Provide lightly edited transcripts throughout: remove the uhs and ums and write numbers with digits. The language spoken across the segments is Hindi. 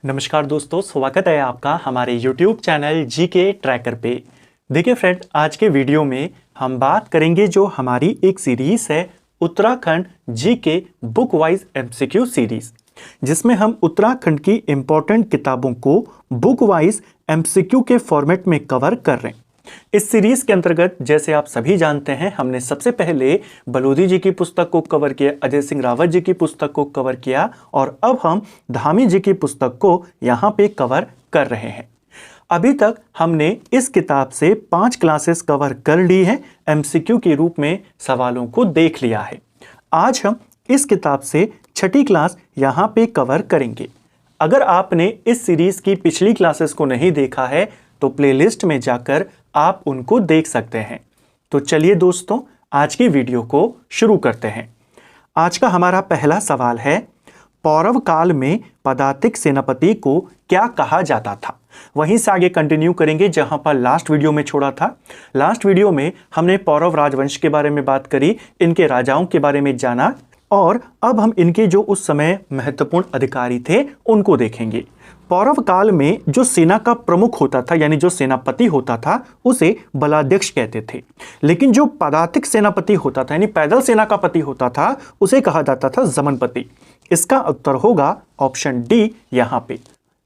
नमस्कार दोस्तों, स्वागत है आपका हमारे YouTube चैनल जीके ट्रैकर पे। देखिए फ्रेंड, आज के वीडियो में हम बात करेंगे जो हमारी एक सीरीज है Uttarakhand GK book wise MCQ series, जिसमें हम उत्तराखंड की इंपॉर्टेंट किताबों को बुक वाइज एमसीक्यू के फॉर्मेट में कवर कर रहे हैं। इस सीरीज के अंतर्गत जैसे आप सभी जानते हैं, हमने सबसे पहले बलोदी जी की पुस्तक को कवर किया, अजय सिंह रावत जी की पुस्तक को कवर किया और अब हम धामी जी की पुस्तक को यहाँ पे कवर कर रहे हैं। अभी तक हमने इस किताब से 5 क्लासेस कवर कर ली है, एमसीक्यू के रूप में सवालों को देख लिया है। आज हम इस किताब से 6ठी क्लास यहाँ पे कवर करेंगे। अगर आपने इस सीरीज की पिछली क्लासेस को नहीं देखा है तो प्लेलिस्ट में जाकर आप उनको देख सकते हैं। तो चलिए दोस्तों, आज की वीडियो को शुरू करते हैं। आज का हमारा पहला सवाल है, पौरव काल में पदातिक सेनापति को क्या कहा जाता था। वहीं से आगे कंटिन्यू करेंगे जहां पर लास्ट वीडियो में छोड़ा था। लास्ट वीडियो में हमने पौरव राजवंश के बारे में बात करी, इनके राजाओं के बारे में जाना और अब हम इनके जो उस समय महत्वपूर्ण अधिकारी थे उनको देखेंगे। पौरव काल में जो सेना का प्रमुख होता था, यानी जो सेनापति होता था, उसे बलाध्यक्ष कहते थे। लेकिन जो पदातिक सेनापति होता था, यानी पैदल सेना का पति होता था, उसे कहा जाता था जमनपति। इसका उत्तर होगा ऑप्शन डी यहाँ पे।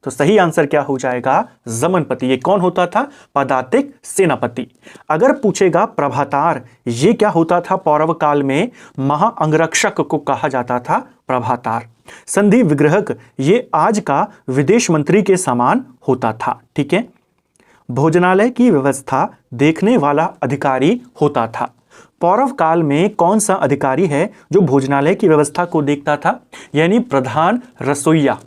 तो सही आंसर क्या हो जाएगा? जमनपति। ये कौन होता था? पदातिक सेनापति। अगर पूछेगा प्रभातार, ये क्या होता था पौरव काल में? महाअंगरक्षक को कहा जाता था प्रभातार। संधि विग्रहक, ये आज का विदेश मंत्री के समान होता था। ठीक है। भोजनालय की व्यवस्था देखने वाला अधिकारी होता था। पौरव काल में कौन सा अधिकारी है जो भोजनालय की व्यवस्था को देखता था? यानी प्रधान रसोइया।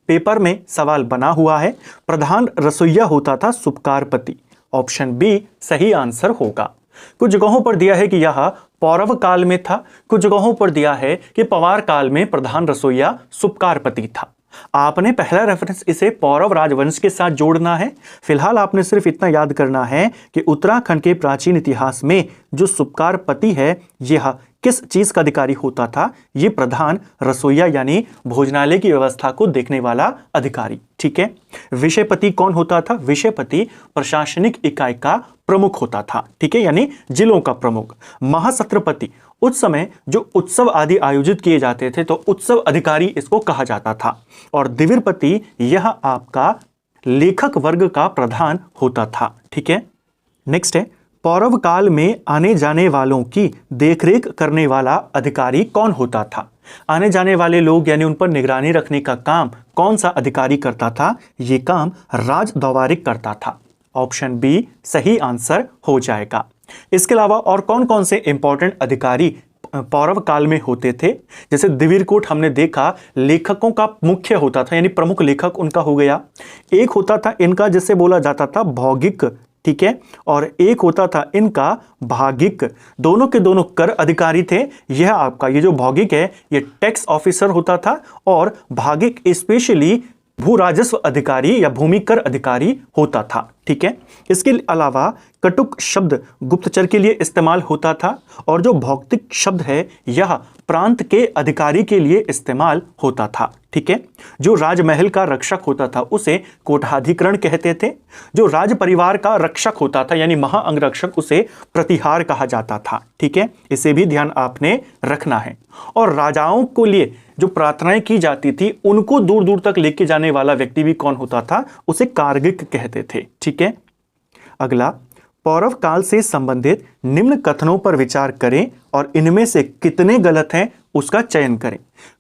पेपर में सवाल बना हुआ है, प्रधान रसोइया होता था सुपकारपति। ऑप्शन बी सही आंसर होगा। कुछ जगहों पर दिया है कि यह पौरव काल में था, कुछ जगहों पर दिया है कि पवार काल में प्रधान रसोइया सुपकारपति था। आपने पहला रेफरेंस इसे पौरव राजवंश के साथ जोड़ना है। फिलहाल आपने सिर्फ इतना याद करना है कि उत्तराखंड के प्राचीन इतिहास में जो सुपकारपति है, यह किस चीज का अधिकारी होता था? ये प्रधान रसोइया यानी भोजनालय की व्यवस्था को देखने वाला अधिकारी। ठीक है। विषयपति कौन होता था? विषयपति प्रशासनिक इकाई का प्रमुख होता था। ठीक है, यानी जिलों का प्रमुख। महासत्रपति, उस समय जो उत्सव आदि आयोजित किए जाते थे तो उत्सव अधिकारी इसको कहा जाता था। और दिविरपति, यह आपका लेखक वर्ग का प्रधान होता था। ठीक है। नेक्स्ट है, पौरव काल में आने जाने वालों की देखरेख करने वाला अधिकारी कौन होता था? आने जाने वाले लोग यानी उन पर निगरानी रखने का काम कौन सा अधिकारी करता था? ये काम राज दौवारिक करता था। ऑप्शन बी सही आंसर हो जाएगा। इसके अलावा और कौन कौन से इंपॉर्टेंट अधिकारी पौरव काल में होते थे? जैसे दिविरकोट हमने देखा, लेखकों का मुख्य होता था, यानी प्रमुख लेखक उनका हो गया। एक होता था इनका जिसे बोला जाता था भौगिक। ठीक है। और एक होता था इनका भागिक। दोनों के दोनों कर अधिकारी थे। यह आपका ये जो भौगिक है ये टैक्स ऑफिसर होता था और भागिक स्पेशली भू राजस्व अधिकारी या भूमि कर अधिकारी होता था। ठीक है। इसके अलावा कटुक शब्द गुप्तचर के लिए इस्तेमाल होता था और जो भौतिक शब्द है यह प्रांत के अधिकारी के लिए इस्तेमाल होता था। ठीक है। जो राजमहल का रक्षक होता था उसे कोठाधिकरण कहते थे। जो राज परिवार का रक्षक होता था यानी महाअंगरक्षक, उसे प्रतिहार कहा जाता था। ठीक है, इसे भी ध्यान आपने रखना है। और राजाओं को लिए जो प्रार्थनाएं की जाती थी उनको दूर दूर तक लेके जाने वाला व्यक्ति भी कौन होता था? उसे कारगिक कहते थे। ठीक है। अगला, पौरव काल से संबंधित निम्न कथनों पर विचार करें और इनमें से कितने गलत हैं उसका चयन करें।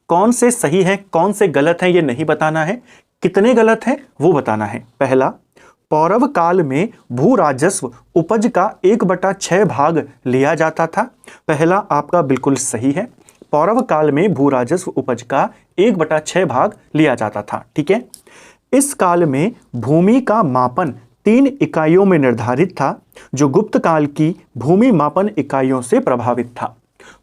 कौन से सही हैं, कौन से गलत हैं ये नहीं बताना है, कितने गलत हैं वो बताना है। पहला, पौरव काल में भू राजस्व उपज का 1/6 भाग लिया जाता था। पहला आपका बिल्कुल सही है। पौरव काल में भू राजस्व उपज का 1/6 भाग लिया जाता था। ठीक है। इस काल में भूमि का मापन 3 इकाइयों में निर्धारित था, जो गुप्त काल की भूमि मापन इकाइयों से प्रभावित था।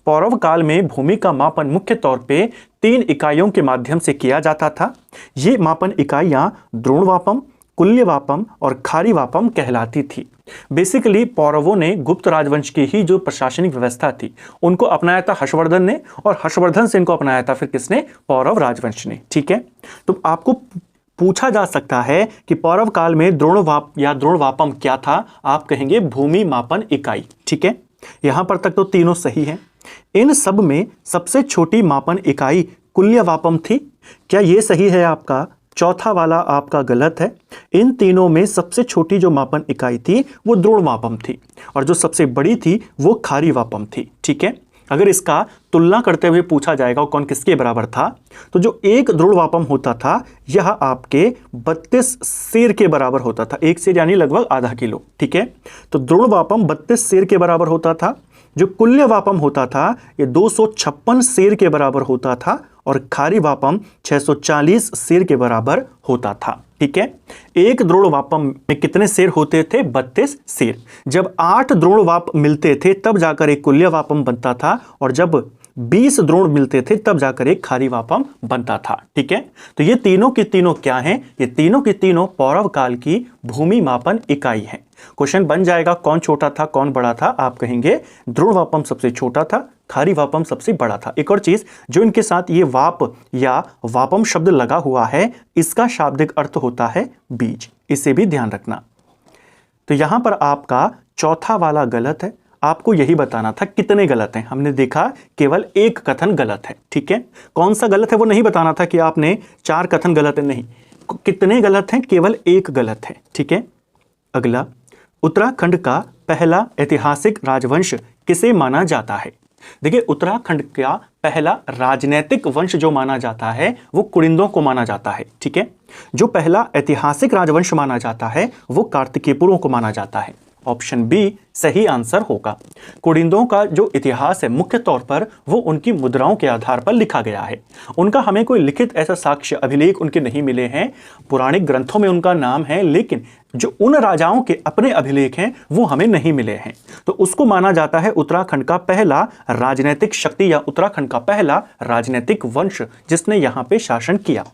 पौरव काल में भूमि का मापन मुख्य तौर पे 3 इकाइयों के माध्यम से किया जाता था। ये मापन इकाइयां द्रोणवापम, कुल्यवापम और खारीवापम कहलाती थी। बेसिकली पौरवों ने गुप्त राजवंश की ही जो प्रशासनिक व्यवस्था थी उनको अपनाया था हर्षवर्धन ने, और हर्षवर्धन से इनको अपनाया था फिर किसने? पौरव राजवंश ने। ठीक है। तो आपको पूछा जा सकता है कि पौरव काल में द्रोणवाप या द्रोणवापम क्या था, आप कहेंगे भूमि मापन इकाई। ठीक है, यहां पर तक तो तीनों सही हैं। इन सब में सबसे छोटी मापन इकाई कुल्यवापम थी, क्या यह सही है आपका? चौथा वाला आपका गलत है। इन तीनों में सबसे छोटी जो मापन इकाई थी वो द्रोणवापम थी, और जो सबसे बड़ी थी वो खारीवापम थी। ठीक है, अगर इसका तुलना करते हुए पूछा जाएगा कौन किसके बराबर था, तो जो एक द्रोणवापम होता था यह आपके 32 सेर के बराबर होता था। एक सेर यानी लगभग आधा किलो। ठीक है, तो द्रोणवापम 32 सेर के बराबर होता था। जो कुल्यवापम होता था ये 256 सेर के बराबर होता था, और खारीवापम 640 सेर के बराबर होता था। ठीक है, एक द्रोणवापम में कितने सेर होते थे? 32 सेर। जब 8 द्रोणवाप मिलते थे तब जाकर एक कुल्यवापम बनता था, और जब 20 द्रोण मिलते थे तब जाकर एक खारीवापम बनता था। ठीक है, तो ये तीनों की तीनों क्या हैं? ये तीनों की तीनों पौरव काल की भूमि मापन इकाई है। क्वेश्चन बन जाएगा कौन छोटा था कौन बड़ा था, आप कहेंगे द्रोणवापम सबसे छोटा था, खारीवापम सबसे बड़ा था। एक और चीज, जो इनके साथ ये वाप या वापम शब्द लगा हुआ है, इसका शाब्दिक अर्थ होता है बीज, इसे भी ध्यान रखना। तो यहां पर आपका चौथा वाला गलत है। आपको यही बताना था कितने गलत हैं। हमने देखा केवल एक कथन गलत है। ठीक है, कौन सा गलत है वो नहीं बताना था कि आपने 4 कथन गलत है, नहीं, कितने गलत हैं, केवल एक गलत है। ठीक है, अगला, उत्तराखंड का पहला ऐतिहासिक राजवंश किसे माना जाता है? देखिए, उत्तराखंड का पहला राजनैतिक वंश जो माना जाता है वो कुड़िंदों को माना जाता है। ठीक है, जो पहला ऐतिहासिक राजवंश माना जाता है वो कार्तिकेयपुरों को माना जाता है। ऑप्शन बी सही आंसर होगा। कुड़िंदों का जो इतिहास है मुख्य तौर पर वो उनकी मुद्राओं के आधार पर लिखा गया है। उनका हमें कोई लिखित ऐसा साक्ष्य अभिलेख उनके नहीं मिले हैं। पौराणिक ग्रंथों में उनका नाम है, लेकिन जो उन राजाओं के अपने अभिलेख हैं वो हमें नहीं मिले हैं। तो उसको माना जाता है उत्तराखंड का पहला राजनीतिक शक्ति या उत्तराखंड का पहला राजनीतिक वंश जिसने यहाँ पे शासन किया।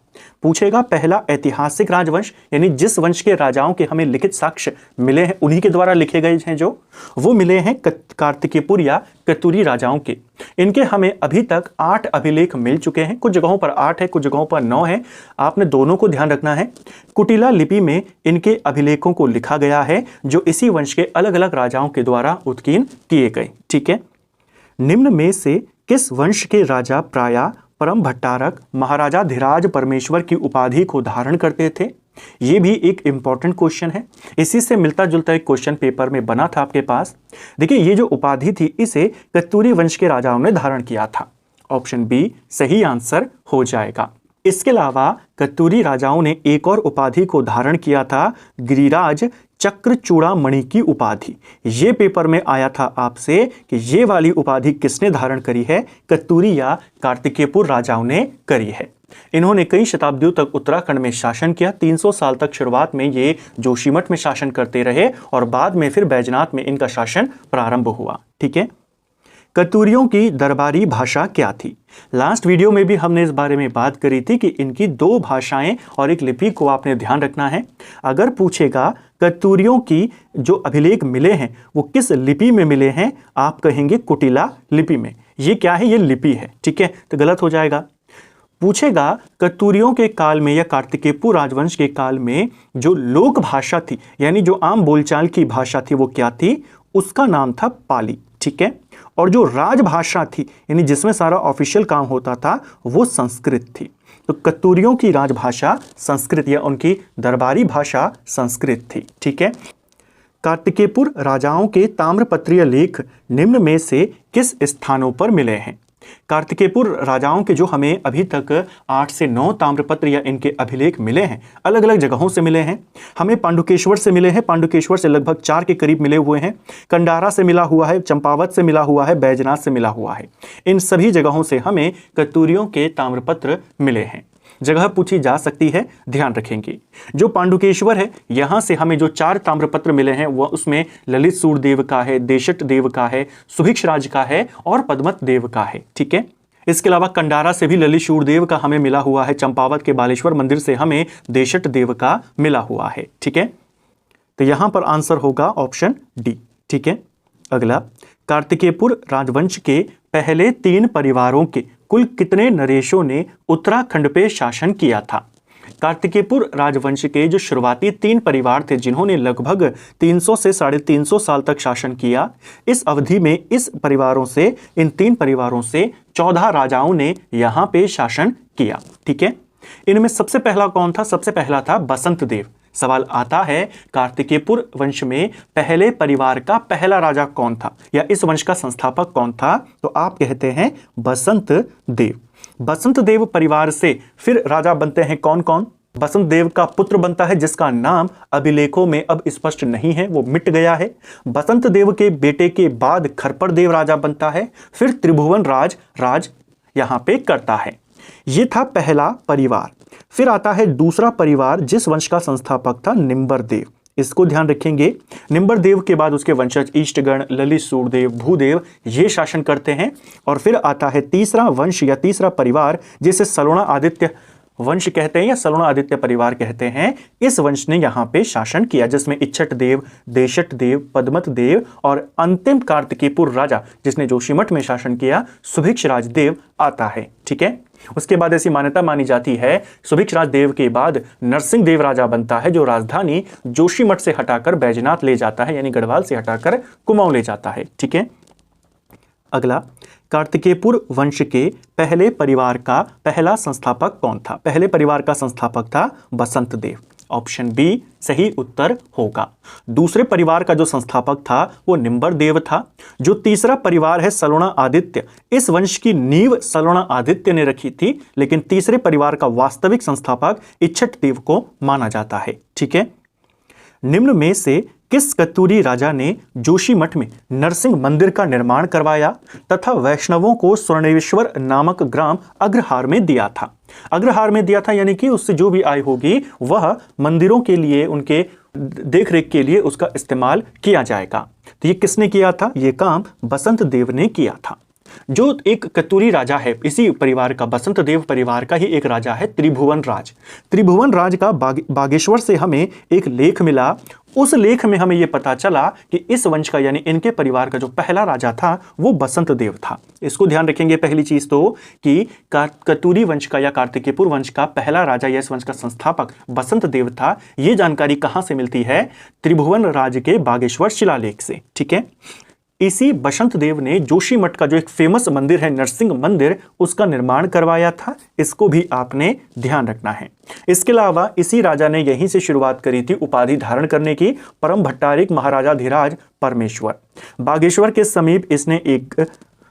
पूछेगा पहला ऐतिहासिक राजवंश, यानी जिस वंश के राजाओं के हमें लिखित साक्ष्य मिले हैं उन्हीं के द्वारा लिखे गए हैं, जो वो मिले हैं कार्तिकेयपुर या कतूरी राजाओं के। इनके हमें अभी तक 8 अभिलेख मिल चुके हैं। कुछ जगहों पर 8 है, कुछ जगहों पर 9 है। आपने दोनों को ध्यान रखना है। कुटिला लिपि में इनके अभिलेखों को लिखा गया है जो इसी वंश के अलग अलग राजाओं के द्वारा उत्कीर्ण किए गए। ठीक है, निम्न में से किस वंश के राजा प्रायः परम भट्टारक महाराजा धीराज परमेश्वर की उपाधि को धारण करते थे? ये भी एक इंपॉर्टेंट क्वेश्चन है। इसी से मिलता जुलता एक क्वेश्चन पेपर में बना था आपके पास। देखिए, ये जो उपाधि थी इसे कतूरी वंश के राजाओं ने धारण किया था। ऑप्शन बी सही आंसर हो जाएगा। इसके अलावा कतूरी राजाओं ने एक और उपाधि को धारण किया था, गिरिराज चक्र चूड़ामणि की उपाधि। ये पेपर में आया था आपसे कि ये वाली उपाधि किसने धारण करी है? कतूरी या कार्तिकेयपुर राजाओं ने करी है। इन्होंने कई शताब्दियों तक उत्तराखंड में शासन किया। 300 साल तक शुरुआत में ये जोशीमठ में शासन करते रहे और बाद में फिर बैजनाथ में इनका शासन प्रारंभ हुआ। ठीक है, कतूरियों की दरबारी भाषा क्या थी? लास्ट वीडियो में भी हमने इस बारे में बात करी थी कि इनकी 2 भाषाएं और एक लिपि को आपने ध्यान रखना है। अगर पूछेगा कतूरियों की जो अभिलेख मिले हैं वो किस लिपि में मिले हैं, आप कहेंगे कुटिला लिपि में। ये क्या है? ये लिपि है। ठीक है, तो गलत हो जाएगा। पूछेगा कतूरियों के काल में या कार्तिकेयपुर राजवंश के काल में जो लोक भाषा थी, यानी जो आम बोलचाल की भाषा थी, वो क्या थी? उसका नाम था पाली। ठीक है, और जो राजभाषा थी यानी जिसमें सारा ऑफिशियल काम होता था वो संस्कृत थी। तो कतूरियों की राजभाषा संस्कृत या उनकी दरबारी भाषा संस्कृत थी। ठीक है, कार्तिकेयपुर राजाओं के ताम्रपत्रीय लेख निम्न में से किस स्थानों पर मिले हैं? कार्तिकेयपुर राजाओं के जो हमें अभी तक 8 से 9 ताम्रपत्र या इनके अभिलेख मिले हैं, अलग अलग जगहों से मिले हैं। हमें पांडुकेश्वर से मिले हैं, पांडुकेश्वर से लगभग 4 के करीब मिले हुए हैं। कंडारा से मिला हुआ है, चंपावत से मिला हुआ है, बैजनाथ से मिला हुआ है। इन सभी जगहों से हमें कतूरियों के ताम्रपत्र मिले हैं। जगह पूछी जा सकती है, ध्यान रखेंगे। जो पांडुकेश्वर है, यहां से हमें जो 4 ताम्रपत्र मिले हैं वह उसमें ललित सूर्यदेव का है, देशट देव का है, सुभिक्ष राज का है और पद्मत देव का है। ठीक है, इसके अलावा कंडारा से भी ललित सूर्यदेव का हमें मिला हुआ है। चंपावत के बालेश्वर मंदिर से हमें देशट देव का मिला हुआ है। ठीक है, तो यहां पर आंसर होगा ऑप्शन डी। ठीक है, अगला, कार्तिकेयपुर राजवंश के पहले 3 परिवारों के कुल कितने नरेशों ने उत्तराखंड पे शासन किया था? कार्तिकेयपुर राजवंश के जो शुरुआती 3 परिवार थे जिन्होंने लगभग 300 से 350 साल तक शासन किया, इस अवधि में इन 3 परिवारों से 14 राजाओं ने यहाँ पे शासन किया। ठीक है, इनमें सबसे पहला कौन था? सबसे पहला था बसंत देव। सवाल आता है कार्तिकेयपुर वंश में पहले परिवार का पहला राजा कौन था या इस वंश का संस्थापक कौन था? तो आप कहते हैं बसंत देव। बसंत देव परिवार से फिर राजा बनते हैं कौन कौन? बसंत देव का पुत्र बनता है जिसका नाम अभिलेखों में अब स्पष्ट नहीं है, वो मिट गया है। बसंत देव के बेटे के बाद खरपर देव राजा बनता है, फिर त्रिभुवन राज यहां पे करता है। ये था पहला परिवार। फिर आता है दूसरा परिवार जिस वंश का संस्थापक था निम्बर देव। इसको ध्यान रखेंगे। निम्बर देव के बाद उसके वंशज इष्टगण, ललित सूर्यदेव, भूदेव ये शासन करते हैं। और फिर आता है तीसरा वंश या तीसरा परिवार जिसे सलोणा आदित्य वंश कहते हैं या सलोणा आदित्य परिवार कहते हैं। इस वंश ने यहाँ पे शासन किया जिसमें इच्छट देव, देशट देव, पद्मत देव और अंतिम कार्तिकेयपुर राजा जिसने जोशीमठ में शासन किया सुभिक्षराज देव आता है। ठीक है, उसके बाद ऐसी मान्यता मानी जाती है सुभिक्षराज देव के बाद नरसिंह देव राजा बनता है जो राजधानी जोशीमठ से हटाकर बैजनाथ ले जाता है, यानी गढ़वाल से हटाकर कुमाऊं ले जाता है। ठीक है, अगला कार्तिकेयपुर वंश के पहले परिवार का पहला संस्थापक कौन था? पहले परिवार का संस्थापक था बसंत देव। ऑप्शन बी सही उत्तर होगा। दूसरे परिवार का जो संस्थापक था वो निम्बर देव था। जो तीसरा परिवार है सलोणा आदित्य, इस वंश की नींव सलोणा आदित्य ने रखी थी, लेकिन तीसरे परिवार का वास्तविक संस्थापक इच्छट देव को माना जाता है। ठीक है, निम्न में से किस कत्यूरी राजा ने जोशीमठ में नरसिंह मंदिर का निर्माण करवाया तथा वैष्णवों को स्वर्णेश्वर नामक ग्राम अग्रहार में दिया था? अग्रहार में दिया था यानी कि उससे जो भी आय होगी वह मंदिरों के लिए, उनके देखरेख के लिए उसका इस्तेमाल किया जाएगा। तो ये किसने किया था? ये काम बसंत देव ने किया था। जो एक कत्यूरी राजा है इसी परिवार का, बसंत देव परिवार का ही एक राजा है त्रिभुवन राज। त्रिभुवन राज का बागेश्वर से हमें एक लेख मिला। उस लेख में हमें यह पता चला कि इस वंश का यानी इनके परिवार का जो पहला राजा था वो बसंत देव था। इसको ध्यान रखेंगे। पहली चीज तो कि कत्यूरी वंश का या कार्तिकेयपुर वंश का पहला राजा या इस वंश का संस्थापक बसंत देव था। यह जानकारी कहां से मिलती है? त्रिभुवन राज के बागेश्वर शिलालेख से। ठीक है, इसी बसंत देव ने जोशीमठ का जो एक फेमस मंदिर है नरसिंह मंदिर, उसका निर्माण करवाया था। इसको भी आपने ध्यान रखना है। इसके अलावा इसी राजा ने यहीं से शुरुआत करी थी उपाधि धारण करने की, परम भट्टारिक महाराजाधिराज परमेश्वर। बागेश्वर के समीप इसने एक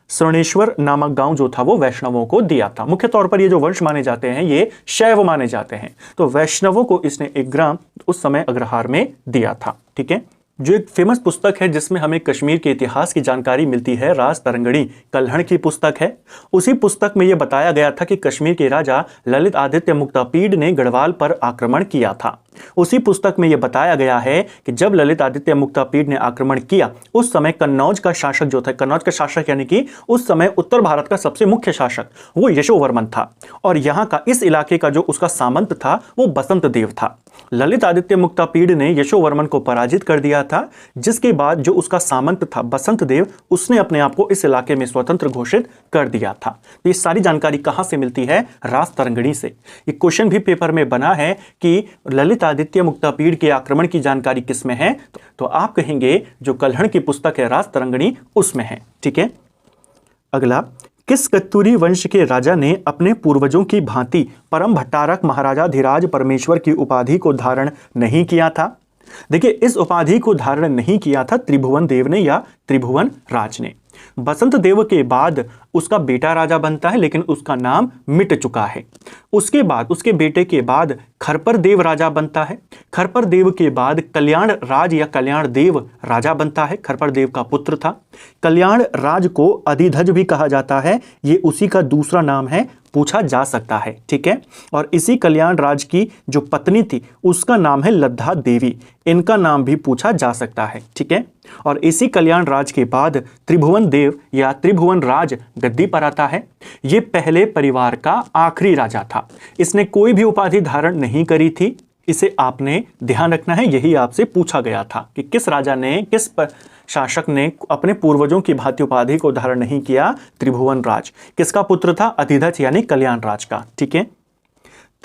स्वर्णेश्वर नामक गांव जो था वो वैष्णवों को दिया था। मुख्य तौर पर ये जो वंश माने जाते हैं ये शैव माने जाते हैं, तो वैष्णवों को इसने एक ग्राम उस समय अग्रहार में दिया था। ठीक है, जो एक फेमस पुस्तक है जिसमें हमें कश्मीर के इतिहास की जानकारी मिलती है, राज तरंगणी कल्हण की पुस्तक है। उसी पुस्तक में यह बताया गया था कि कश्मीर के राजा ललित आदित्य मुक्तापीड ने गढ़वाल पर आक्रमण किया था। उसी पुस्तक में यह बताया गया है कि जब ललित आदित्य मुक्तापीड ने आक्रमण किया उस समय कन्नौज का शासक जो था, कन्नौज का शासक यानी कि उस समय उत्तर भारत का सबसे मुख्य शासक वो यशोवर्मन था, और यहाँ का इस इलाके का जो उसका सामंत था वो बसंत देव था। ललित आदित्य मुक्तापीड ने यशोवर्मन को पराजित कर दिया था, जिसके बाद जो उसका सामंत था बसंत देव, उसने अपने आप को इस इलाके में स्वतंत्र घोषित कर दिया था। तो ये सारी जानकारी कहां से मिलती है? राज तरंगणी से। ये क्वेश्चन भी पेपर में बना है कि ललित आदित्य मुक्तापीड के आक्रमण की जानकारी किस में है, तो आप कहेंगे जो कल्हण की पुस्तक है राज तरंगणी उसमें है। ठीक है, अगला, किस कत्यूरी वंश के राजा ने अपने पूर्वजों की भांति परम भट्टारक महाराजाधिराज परमेश्वर की उपाधि को धारण नहीं किया था? देखिए, इस उपाधि को धारण नहीं किया था त्रिभुवन देव ने या त्रिभुवन राज ने। बसंत देव के बाद उसका बेटा राजा बनता है, लेकिन उसका नाम मिट चुका है। उसके बाद उसके बेटे के बाद खरपर देव राजा बनता है। खरपर देव के बाद कल्याण राज या कल्याण देव राजा बनता है, खरपर देव का पुत्र था। कल्याण राज को अधिध्वज भी कहा जाता है, ये उसी का दूसरा नाम है, पूछा जा सकता है। ठीक है, और इसी कल्याण राज की जो पत्नी थी उसका नाम है लद्धा देवी, इनका नाम भी पूछा जा सकता है। ठीक है, और इसी कल्याण राज के बाद त्रिभुवन देव या त्रिभुवन राज गद्दी पर आता है। ये पहले परिवार का आखिरी राजा था, इसने कोई भी उपाधि धारण नहीं करी थी। इसे आपने ध्यान रखना है, यही आपसे पूछा गया था कि किस राजा ने, किस शासक ने अपने पूर्वजों की भांति उपाधि को धारण नहीं किया? त्रिभुवन राज। किसका पुत्र था? अधिध्वज यानी कल्याण राज का। ठीक है,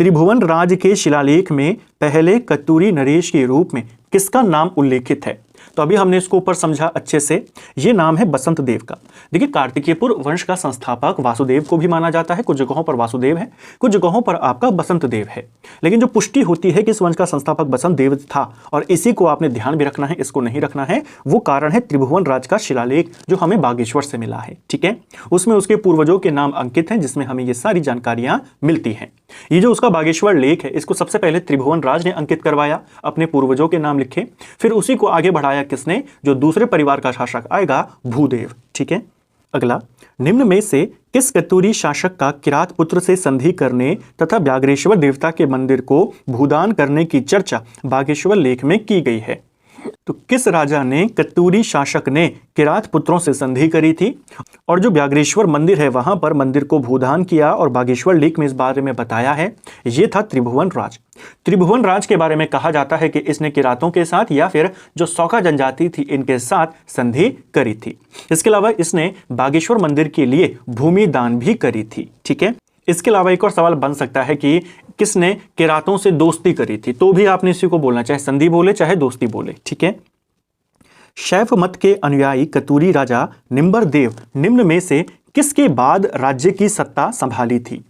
त्रिभुवन राज के शिलालेख में पहले कत्तूरी नरेश के रूप में किसका नाम उल्लेखित है? तो अभी हमने इसको ऊपर समझा अच्छे से। ये नाम है बसंत देव का। देखिए, कार्तिकेयपुर वंश का संस्थापक वासुदेव को भी माना जाता है। कुछ जगहों पर वासुदेव है, कुछ जगहों पर आपका बसंत देव है, लेकिन जो पुष्टि होती है कि इस वंश का संस्थापक बसंत देव था और इसी को आपने ध्यान भी रखना है, इसको नहीं रखना है, वो कारण है त्रिभुवन राज का शिलालेख जो हमें बागेश्वर से मिला है। ठीक है, उसमें उसके पूर्वजों के नाम अंकित हैं, जिसमें हमें ये सारी जानकारियां मिलती हैं। ये जो उसका बागेश्वर लेख है, इसको सबसे पहले त्रिभुवन राज ने अंकित करवाया, अपने पूर्वजों के नाम लिखे, फिर उसी को आगे बढ़ाया किसने? जो दूसरे परिवार का शासक आएगा, भूदेव। ठीक है, अगला, निम्न में से किस कत्तूरी शासक का किरात पुत्र से संधि करने तथा व्याघ्रेश्वर देवता के मंदिर को भूदान करने की चर्चा बागेश्वर लेख में की गई है? तो किस राजा ने, कत्तूरी शासक ने किरात पुत्रों से संधि करी थी और जो व्याघ्रेश्वर मंदिर है वहां पर मंदिर को भूदान किया और बागेश्वर लेख में इस बारे में बताया है? ये था त्रिभुवन राज। त्रिभुवन राज के बारे में कहा जाता है कि इसने किरातों के साथ या फिर जो सौका जनजाति थी इनके साथ संधि करी थी। इसके अलावा इसने बागेश्वर मंदिर के लिए भूमि दान भी करी थी। ठीक है, इसके अलावा एक और सवाल बन सकता है कि किसने किरातों से दोस्ती करी थी? तो भी आपने इसी को बोलना, चाहे संधि बोले चाहे दोस्ती बोले। ठीक है, शैव मत के अनुयायी कत्तूरी राजा निम्बर देव निम्न में से किसके बाद राज्य की सत्ता संभाली थी?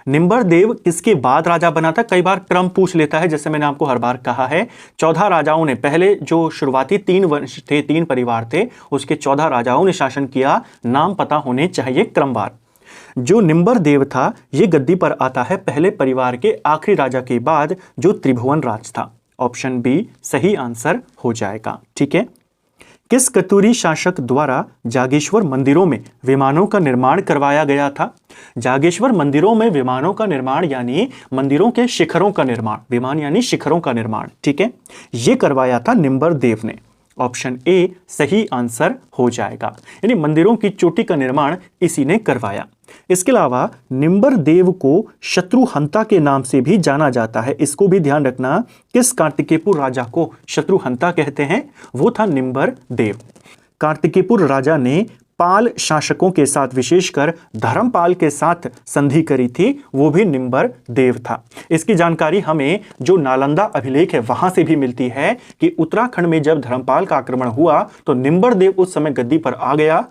निम्बर देव किसके बाद राजा बना था? कई बार क्रम पूछ लेता है, जैसे मैंने आपको हर बार कहा है, 14 राजाओं ने, पहले जो शुरुआती 3 वंश थे, 3 परिवार थे, उसके 14 राजाओं ने शासन किया। नाम पता होने चाहिए क्रमवार। जो निम्बर देव था ये गद्दी पर आता है पहले परिवार के आखिरी राजा के बाद, जो त्रिभुवन राज था। ऑप्शन बी सही आंसर हो जाएगा। ठीक है, किस कत्तूरी शासक द्वारा जागेश्वर मंदिरों में विमानों का निर्माण करवाया गया था? जागेश्वर मंदिरों में विमानों का निर्माण यानी मंदिरों के शिखरों का निर्माण, विमान यानी शिखरों का निर्माण। ठीक है, ये करवाया था निम्बर देव ने। ऑप्शन ए सही आंसर हो जाएगा, यानी मंदिरों की चोटी का निर्माण इसी ने करवाया। इसके अलावा निम्बर देव को शत्रुहंता के नाम से भी जाना जाता है। इसको भी ध्यान रखना, किस कार्तिकेयपुर राजा को शत्रुहंता कहते हैं? वो था निम्बर देव। कार्तिकेयपुर राजा ने पाल शासकों के साथ, विशेषकर धर्मपाल के साथ संधि करी थी, वो भी निम्बर देव था। इसकी जानकारी हमें जो नालंदा अभिलेख है वहां से भी मिलती है कि उत्तराखंड में जब धर्मपाल का आक्रमण हुआ तो निम्बर देव उस समय गद्दी पर आ गया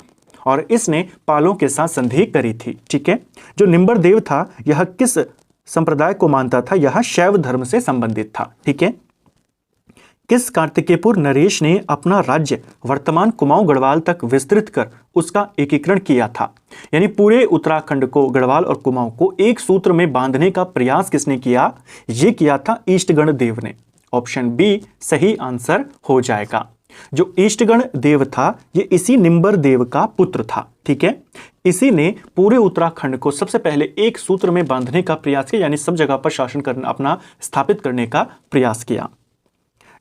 और इसने पालों के साथ संधि करी थी। ठीक है, जो निम्बर देव था यह किस संप्रदाय को मानता था? यह शैव धर्म से संबंधित था। ठीक है, किस कार्तिकेयपुर नरेश ने अपना राज्य वर्तमान कुमाऊं गढ़वाल तक विस्तृत कर उसका एकीकरण किया था? यानी पूरे उत्तराखंड को, गढ़वाल और कुमाऊं को एक सूत्र में बांधने का प्रयास किसने किया? ये किया था ईष्टगण देव ने। ऑप्शन बी सही आंसर हो जाएगा। जो ईष्टगण देव था ये इसी निम्बर देव का पुत्र था। ठीक है, इसी ने पूरे उत्तराखंड को सबसे पहले एक सूत्र में बांधने का प्रयास किया, यानी सब जगह पर शासन करना, अपना स्थापित करने का प्रयास किया।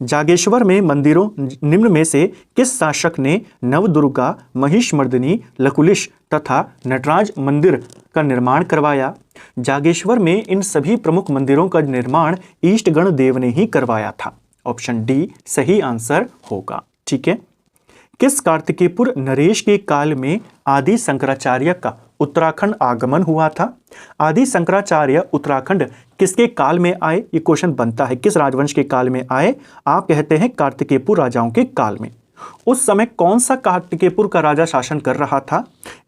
जागेश्वर में मंदिरों निम्न में से किस शासक ने नवदुर्गा, महिषमर्दिनी, लकुलिश तथा नटराज मंदिर का निर्माण करवाया? जागेश्वर में इन सभी प्रमुख मंदिरों का निर्माण ईष्टगण देव ने ही करवाया था। ऑप्शन डी सही आंसर होगा। ठीक है, किस कार्तिकेयपुर नरेश के काल में आदि शंकराचार्य का उत्तराखंड आगमन हुआ था? आदि शंकराचार्य उत्तराखंड किसके काल में आए? ये क्वेश्चन बनता है, किस राजवंश के काल में आए? आप कहते हैं कार्तिकेयपुर राजाओं के काल में। उस समय कौन सा कार्तिकेयपुर का राजा शासन कर रहा था?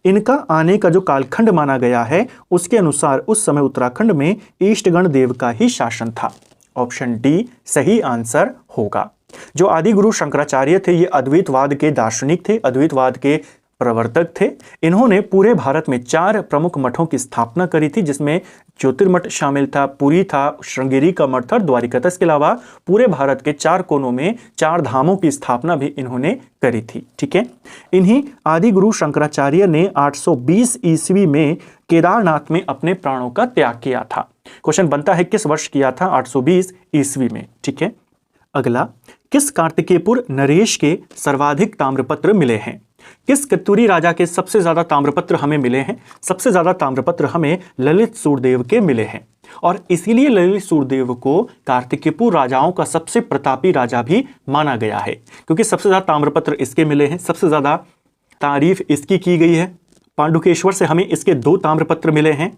इनका आने का जो कालखंड माना गया है उसके अनुसार उस समय उत्तराखंड में ईष्टगण देव का ही शासन था। ऑप्शन डी सही आंसर होगा। जो आदि गुरु शंकराचार्य थे ये अद्वैतवाद के दार्शनिक थे, अद्वैतवाद के प्रवर्तक थे। इन्होंने पूरे भारत में 4 प्रमुख मठों की स्थापना करी थी, जिसमें ज्योतिर्मठ शामिल था, पुरी था, श्रृंगेरी का मठ था, द्वारिका था। इसके अलावा पूरे भारत के 4 कोनों में 4 धामों की स्थापना भी इन्होंने करी थी। ठीक है, इन्हीं आदि गुरु शंकराचार्य ने 820 ईस्वी में केदारनाथ में अपने प्राणों का त्याग किया था। क्वेश्चन बनता है किस वर्ष किया था? 820 ईस्वी में। ठीक है, अगला, किस कार्तिकेयपुर नरेश के सर्वाधिक ताम्रपत्र मिले हैं? किस कत्तूरी राजा के सबसे ज्यादा ताम्रपत्र हमें मिले हैं? सबसे ज्यादा ताम्रपत्र हमें ललित सूरदेव के मिले हैं और इसीलिए ललित सूरदेव को कार्तिकेयपुर राजाओं का सबसे प्रतापी राजा भी माना गया है, क्योंकि सबसे ज्यादा ताम्रपत्र इसके मिले हैं, सबसे ज्यादा तारीफ इसकी की गई है। पांडुकेश्वर से हमें इसके 2 ताम्रपत्र मिले हैं।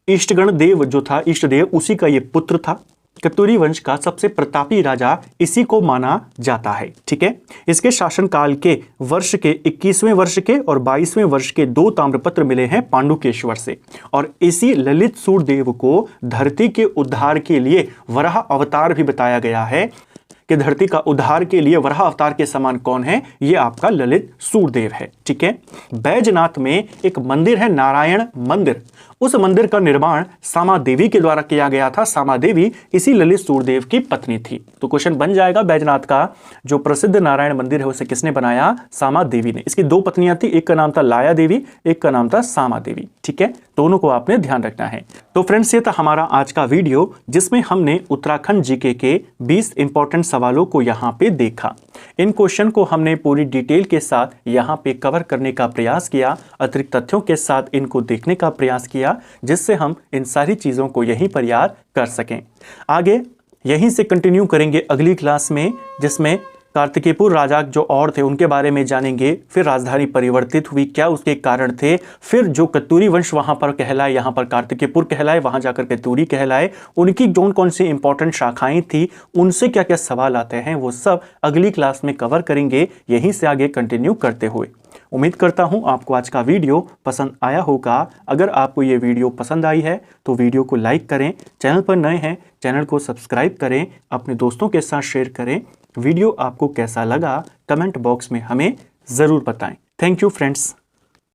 इष्टगण देव जो था, इष्ट देव, उसी का ये पुत्र था। कत्यूरी वंश का सबसे प्रतापी राजा इसी को माना जाता है। ठीक है, इसके शासनकाल के वर्ष के 21वें वर्ष के और 22वें वर्ष के 2 ताम्रपत्र मिले हैं पांडुकेश्वर से। और इसी ललित सूर्यदेव को धरती के उद्धार के लिए वराह अवतार भी बताया गया है कि धरती का उद्धार के लिए वराह अवतार के समान कौन है, ये आपका ललित सूर्यदेव है। ठीक है, बैजनाथ में एक मंदिर है, नारायण मंदिर। उस मंदिर का निर्माण सामा देवी के द्वारा किया गया था। सामा देवी इसी ललित सूर्यदेव की पत्नी थी। तो क्वेश्चन बन जाएगा, बैजनाथ का जो प्रसिद्ध नारायण मंदिर है उसे किसने बनाया? सामा देवी ने। इसकी 2 पत्नियां थी, एक का नाम था लाया देवी, एक का नाम था सामा देवी। ठीक है, दोनों को आपने ध्यान रखना है। तो फ्रेंड्स, ये था हमारा आज का वीडियो जिसमें हमने उत्तराखंड जीके के 20 इंपॉर्टेंट सवालों को यहाँ पे देखा। इन क्वेश्चन को हमने पूरी डिटेल के साथ यहाँ पे कवर करने का प्रयास किया, अतिरिक्त तथ्यों के साथ इनको देखने का प्रयास किया, जिससे हम इन सारी चीजों को यहीं पर याद कर सकें। आगे यहीं से कंटिन्यू करेंगे अगली क्लास में, जिसमें कार्तिकेयपुर राजा जो और थे उनके बारे में जानेंगे। फिर राजधानी परिवर्तित हुई, क्या उसके कारण थे, फिर जो कत्यूरी वंश वहां पर कहलाए, यहाँ पर कार्तिकेयपुर कहलाए, वहां जाकर कत्यूरी कहलाए, उनकी कौन कौन सी इंपॉर्टेंट शाखाएं थी, उनसे क्या क्या सवाल आते हैं, वो सब अगली क्लास में कवर करेंगे, यहीं से आगे कंटिन्यू करते हुए। उम्मीद करता हूं आपको आज का वीडियो पसंद आया होगा। अगर आपको ये वीडियो पसंद आई है तो वीडियो को लाइक करें, चैनल पर नए हैं चैनल को सब्सक्राइब करें, अपने दोस्तों के साथ शेयर करें। वीडियो आपको कैसा लगा कमेंट बॉक्स में हमें ज़रूर बताएं। Thank you friends.